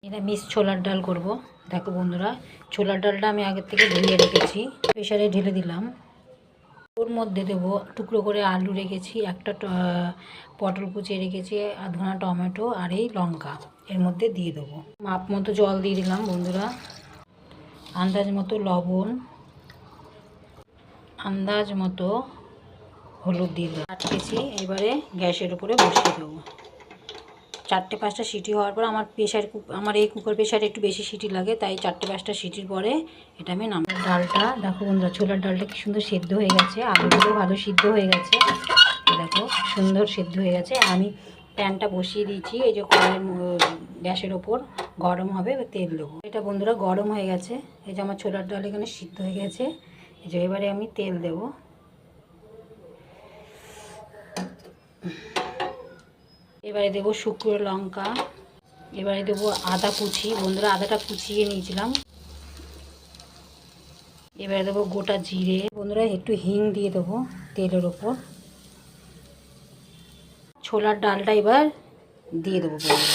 নিরামিষ ছোলার ডাল করব। দেখো বন্ধুরা, ছোলার ডালটা আমি আগের থেকে ধুয়ে রেখেছি, প্রেসারে ঢেলে দিলাম। ওর মধ্যে দেবো টুকরো করে আলু রেখেছি, একটা পটল কুচিয়ে রেখেছি, আধখানা টমেটো আর এই লঙ্কা এর মধ্যে দিয়ে দেবো। মাপ মতো জল দিয়ে দিলাম বন্ধুরা, আন্দাজ মতো লবণ, আন্দাজ মতো হলুদ দিয়ে দিলাম, আটকেছি। এবারে গ্যাসের উপরে বসিয়ে দেবো। 4-5টা সিটি হওয়ার পর আমার এই কুকার প্রেসারে একটু বেশি সিটি লাগে, তাই 4-5টা সিটির পরে এটা আমি ডালটা দেখো বন্ধুরা, ছোলার ডালটা কি সুন্দর সেদ্ধ হয়ে গেছে, আলুগুলো ভালো সিদ্ধ হয়ে গেছে। দেখো সুন্দর সেদ্ধ হয়ে গেছে। আমি প্যানটা বসিয়ে দিয়েছি, এই যে গ্যাসের ওপর গরম হবে, তেল দেবো। এটা বন্ধুরা গরম হয়ে গেছে। এই যে আমার ছোলার ডাল এখানে সিদ্ধ হয়ে গেছে। এই যে এবারে আমি তেল দেবো। এবারে দেবো শুকনো লঙ্কা, এবারে দেবো আদা কুচি, বন্ধুরা আদাটা কুচিয়ে নিয়েছিলাম। এবারে দেবো গোটা জিরে, বন্ধুরা একটু হিং দিয়ে দেবো তেলের ওপর। ছোলার ডালটা এবার দিয়ে দেবো বন্ধুরা।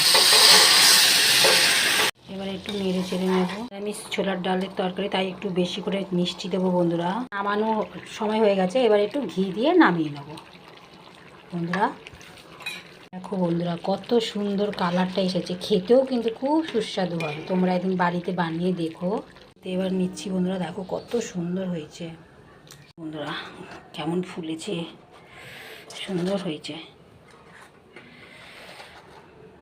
এবারে একটু নেড়ে চেড়ে নেবো। আমি ছোলার ডালের তরকারি, তাই একটু বেশি করে মিষ্টি দেবো বন্ধুরা। নামানো সময় হয়ে গেছে, এবার একটু ঘি দিয়ে নামিয়ে নেবো বন্ধুরা। দেখো বন্ধুরা কত সুন্দর কালারটা এসেছে, খেতেও কিন্তু খুব সুস্বাদু হয়। তোমরা একদিন বাড়িতে বানিয়ে দেখো। এবার নিচ্ছি বন্ধুরা, দেখো কত সুন্দর হয়েছে বন্ধুরা, কেমন ফুলেছে, সুন্দর হয়েছে।